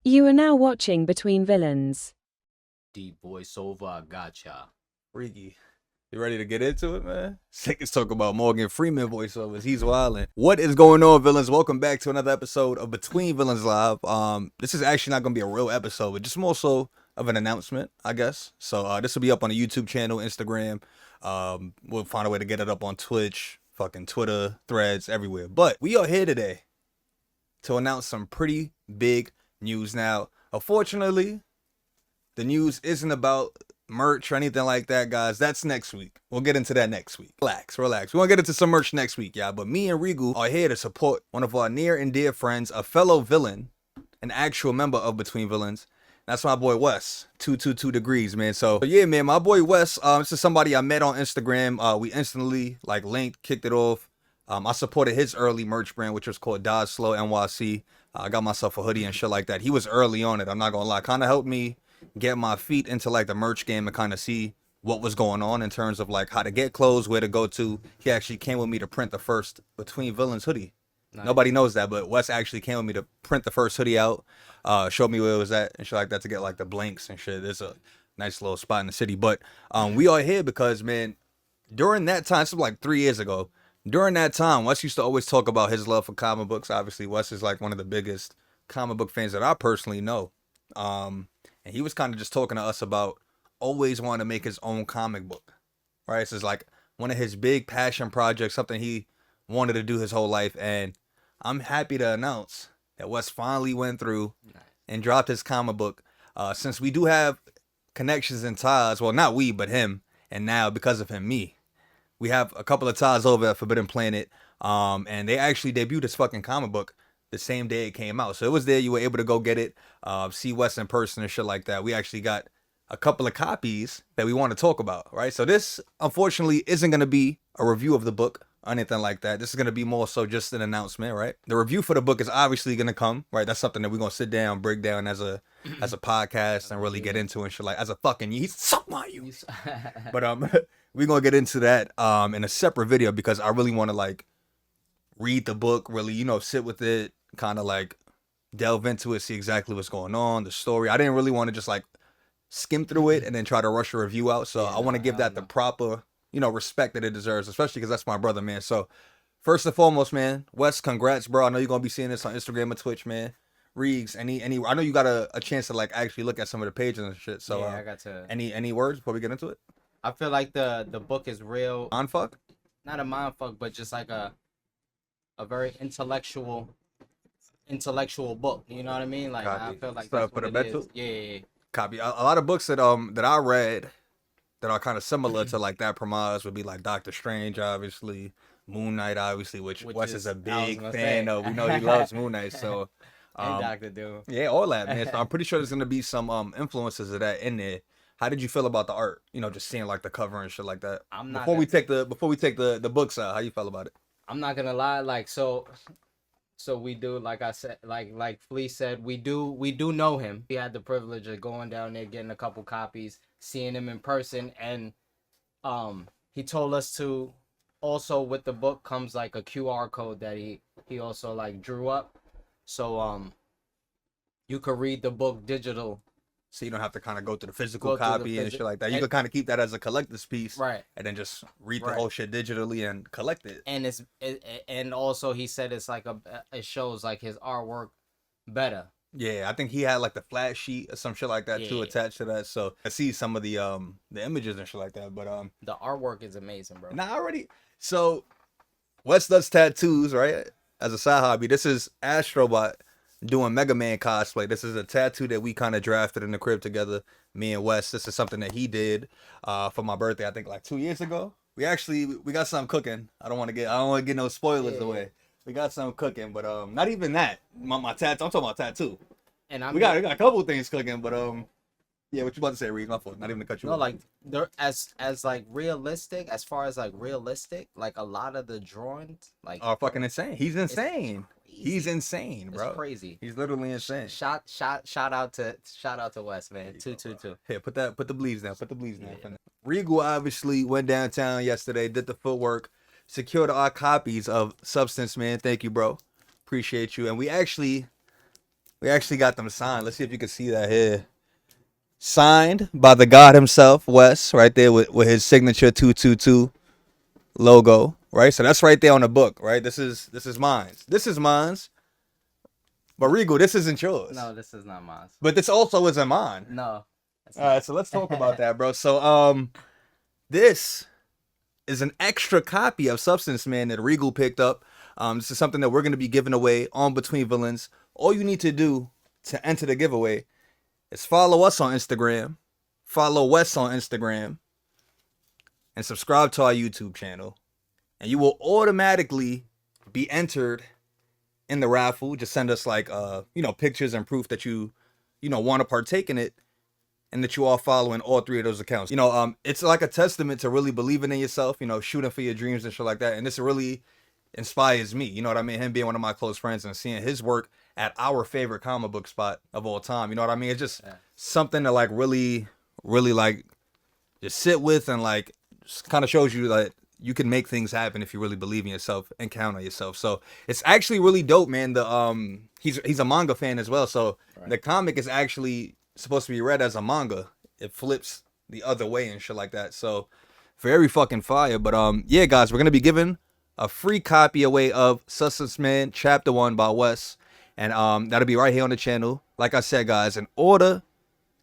You are now watching Between Villains. Deep voiceover, I gotcha. Freaky. You ready to get into it, man? Sick as talk about Morgan Freeman voiceovers. He's wildin'. What is going on, villains? Welcome back to another episode of Between Villains Live. This is actually not gonna be a real episode, but just more so of an announcement, I guess. So this will be up on the YouTube channel, Instagram. We'll find a way to get it up on Twitch, fucking Twitter, Threads, everywhere. But we are here today to announce some pretty big news. Now, unfortunately, the news isn't about merch or anything like that, guys. That's next week. We'll get into that next week. Relax. We're gonna get into some merch next week, y'all. But me and Rigu are here to support one of our near and dear friends, a fellow villain, an actual member of Between Villains. That's my boy Wes, 222 degrees, man. So yeah, man, my boy Wes. This is somebody I met on Instagram. We instantly linked, kicked it off. I supported his early merch brand, which was called Dodge Slow NYC. I got myself a hoodie and shit like that. He was early on it. I'm not gonna lie. Kind of helped me get my feet into the merch game and kind of see what was going on in terms of how to get clothes, where to go to. He actually came with me to print the first Between Villains hoodie. Nice. Nobody knows that, but Wes actually came with me to print the first hoodie out, showed me where it was at and shit like that to get the blanks and shit. There's a nice little spot in the city. But we are here because, man, during that time, this was 3 years ago. During that time, Wes used to always talk about his love for comic books. Obviously, Wes is one of the biggest comic book fans that I personally know. And he was kind of just talking to us about always wanting to make his own comic book, right? This is one of his big passion projects, something he wanted to do his whole life. And I'm happy to announce that Wes finally went through and dropped his comic book. Since we do have connections and ties, well, not we, but him. And now, because of him, me. We have a couple of ties over at Forbidden Planet. And they actually debuted this fucking comic book the same day it came out. So it was there. You were able to go get it, see Wes in person and shit like that. We actually got a couple of copies that we want to talk about, right? So this, unfortunately, isn't going to be a review of the book or anything like that. This is going to be more so just an announcement, right? The review for the book is obviously going to come, right? That's something that we're going to sit down, break down as a podcast and really get into and shit as a fucking yeast. Suck my yeast. But we're going to get into that in a separate video because I really want to read the book, really, sit with it, kind of delve into it, see exactly what's going on, the story. I didn't really want to just skim through it and then try to rush a review out. So I want to give that the proper, respect that it deserves, especially because that's my brother, man. So first and foremost, man, Wes, congrats, bro. I know you're going to be seeing this on Instagram and Twitch, man. Reegs, I know you got a chance to actually look at some of the pages and shit. So yeah, I got to. Any words before we get into it? I feel like the book is real. Mindfuck? Not a mindfuck, but just a very intellectual book. You know what I mean? Copy. I feel like stuff that's what it is. Yeah. Copy. A lot of books that I read that are kind of similar to that premise would be Doctor Strange, obviously, Moon Knight, obviously, which Wes is a big fan of. We know he loves Moon Knight, so and Doctor Doom. Yeah, all that, man. So I'm pretty sure there's gonna be some influences of that in there. How did you feel about the art? Just seeing the cover and shit like that. Before we take the books out, how you felt about it? I'm not gonna lie, so we do, like I said, like Flea said, we do know him. We had the privilege of going down there, getting a couple copies, seeing him in person, and he told us to also, with the book comes a QR code that he also drew up, so you could read the book digital. So you don't have to kind of go to the physical copy and shit like that. You can kind of keep that as a collector's piece, right? And then just read the whole shit digitally and collect it. And and also he said it's it shows his artwork better. Yeah, I think he had the flat sheet or some shit like that too attached to that. So I see some of the images and shit like that. But the artwork is amazing, bro. Now already. So Wes does tattoos, right? As a side hobby. This is Astrobot doing Mega Man cosplay. This is a tattoo that we kind of drafted in the crib together, me and Wes. This is something that he did for my birthday, I think 2 years ago. We got something cooking. I don't want to get no spoilers away. We got something cooking, but not even that. My tattoo. I'm talking about tattoo. And we got a couple of things cooking, but yeah, what you about to say, Reed? My fault. Not even to cut you off. No, there as realistic, as far as realistic, a lot of the drawings are fucking insane. He's insane. He's insane, bro. It's crazy. He's literally insane. Shout out to Wes, man. 222. Here, put the bleeds down. Put the bleeds down. Yeah. Regal obviously went downtown yesterday, did the footwork, secured our copies of Substance, man. Thank you, bro. Appreciate you. And we We actually got them signed. Let's see if you can see that here. Signed by the God himself, Wes, right there with his signature 222 logo, right? So that's right there on the book, right? This is mine's. This is mine's. But Regal, this isn't yours. No, this is not mine. But this also isn't mine. No. All right, so let's talk about that, bro. So this is an extra copy of Substance Man that Regal picked up. This is something that we're going to be giving away on Between Villains. All you need to do to enter the giveaway is follow us on Instagram, follow Wes on Instagram, and subscribe to our YouTube channel. And you will automatically be entered in the raffle. Just send us like pictures and proof that you want to partake in it, and that you are following all three of those accounts. It's like a testament to really believing in yourself, shooting for your dreams and shit like that. And this really inspires me, you know what I mean? Him being one of my close friends and seeing his work at our favorite comic book spot of all time, you know what I mean? It's just something to like really, really like just sit with, and like just kind of shows you that you can make things happen if you really believe in yourself and count on yourself. So it's actually really dope, man. The he's a manga fan as well, so the comic is actually supposed to be read as a manga. It flips the other way and shit like that. So very fucking fire. But yeah, guys, we're gonna be giving a free copy away of Substance Man Chapter 1 by Wes, and that'll be right here on the channel. Like I said, guys, in order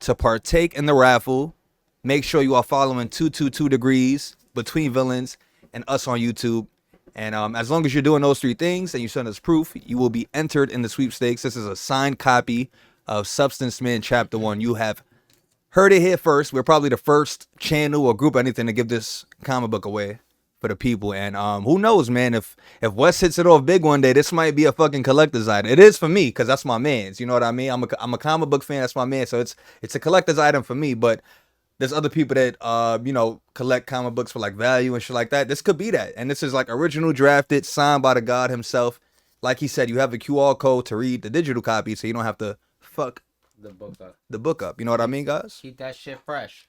to partake in the raffle, make sure you are following 222 Degrees, Between Villains, and us on YouTube. And as long as you're doing those three things and you send us proof, you will be entered in the sweepstakes. This is a signed copy of Substance Man Chapter 1. You have heard it here first. We're probably the first channel or group or anything to give this comic book away for the people. And who knows, man, if Wes hits it off big one day, this might be a fucking collector's item. It is for me, because that's my man's. You know what I mean? I'm a comic book fan. That's my man. So it's a collector's item for me. But there's other people that collect comic books for like value and shit like that. This could be that. And this is like original drafted, signed by the God himself. Like he said, you have a QR code to read the digital copy, so you don't have to fuck The book up. the book up. You know what I mean, guys? Keep that shit fresh.